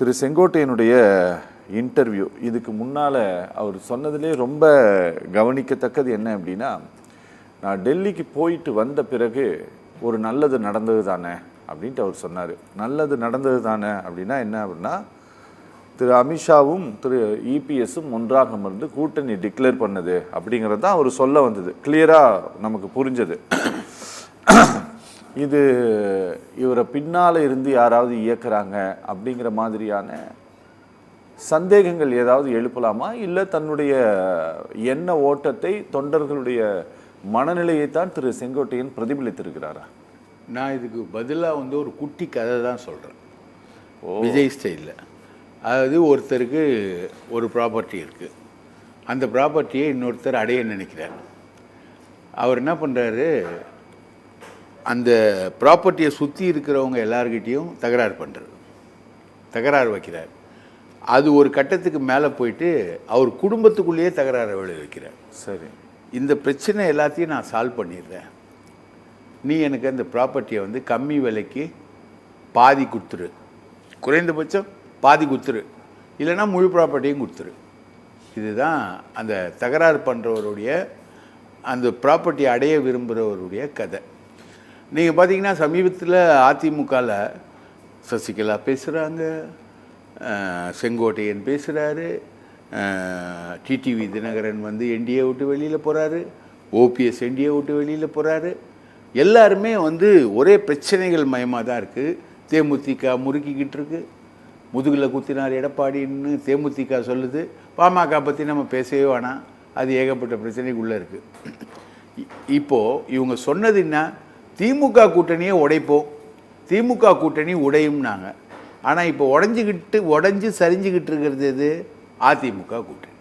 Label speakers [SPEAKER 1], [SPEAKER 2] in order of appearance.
[SPEAKER 1] திரு செங்கோட்டையனுடைய interview இதுக்கு முன்னால் அவர் சொன்னதிலே ரொம்ப கவனிக்கத்தக்கது என்ன அப்படின்னா, நான் டெல்லிக்கு போயிட்டு வந்த பிறகு ஒரு நல்லது நடந்தது தானே அப்படின்ட்டு அவர் சொன்னார். நல்லது நடந்தது தானே அப்படின்னா என்ன அப்படின்னா, திரு அமித்ஷாவும் திரு இபிஎஸும் ஒன்றாக அமர்ந்து கூட்டணி டிக்ளேர் பண்ணது அப்படிங்கிறது தான் அவர் சொல்ல வந்தது. கிளியராக நமக்கு புரிஞ்சது. இது இவரை பின்னால் இருந்து யாராவது இயக்குறாங்க அப்படிங்கிற மாதிரியான சந்தேகங்கள் ஏதாவது எழுப்பலாமா, இல்லை தன்னுடைய எண்ண ஓட்டத்தை தொண்டர்களுடைய மனநிலையைத்தான் திரு செங்கோட்டையன் பிரதிபலித்திருக்கிறாரா?
[SPEAKER 2] நான் இதுக்கு பதிலாக ஒரு குட்டி கதை தான் சொல்கிறேன், விஜய் ஸ்டைலில். அதாவது ஒருத்தருக்கு ஒரு ப்ராப்பர்ட்டி இருக்குது, அந்த ப்ராப்பர்ட்டியை இன்னொருத்தர் அடைய நினைக்கிறார். அவர் என்ன பண்ணுறாரு, அந்த ப்ராப்பர்ட்டியை சுற்றி இருக்கிறவங்க எல்லார்கிட்டையும் தகராறு வைக்கிறார். அது ஒரு கட்டத்துக்கு மேலே போயிட்டு அவர் குடும்பத்துக்குள்ளேயே தகராறு வைக்கிறார்.
[SPEAKER 1] சரி, இந்த
[SPEAKER 2] பிரச்சனை எல்லாத்தையும் நான் சால்வ் பண்ணிடுறேன், நீ எனக்கு அந்த ப்ராப்பர்ட்டியை கம்மி விலைக்கு பாதி கொடுத்துரு, குறைந்தபட்சம் பாதி கொடுத்துரு, இல்லைன்னா முழு ப்ராப்பர்ட்டியும் கொடுத்துரு. இதுதான் அந்த தகராறு பண்ணுறவருடைய, அந்த ப்ராப்பர்ட்டி அடைய விரும்புகிறவருடைய கதை. நீங்கள் பார்த்தீங்கன்னா சமீபத்தில் அதிமுகவில் சசிகலா பேசுகிறாங்க, செங்கோட்டையன் பேசுகிறாரு, டிடிவி தினகரன் என்டிஏ விட்டு வெளியில் போகிறாரு, ஓபிஎஸ் என்டிஏ விட்டு வெளியில் போகிறாரு. எல்லாருமே ஒரே பிரச்சனைகள் மயமாக தான் இருக்குது. தேமுதிக முறுக்கிக்கிட்டு இருக்கு, முதுகில் குத்தினார் எடப்பாடின்னு தேமுதிக சொல்லுது. பாமக பற்றி நம்ம பேசவே வேணாம், அது ஏகப்பட்ட பிரச்சனைக்குள்ளே இருக்குது. இப்போது இவங்க சொன்னது என்ன, திமுக கூட்டணியை உடைப்போம், திமுக கூட்டணி உடையும்னாங்க. ஆனால் இப்போ உடஞ்சி சரிஞ்சுக்கிட்டு இருக்கிறது எது, அதிமுக கூட்டணி.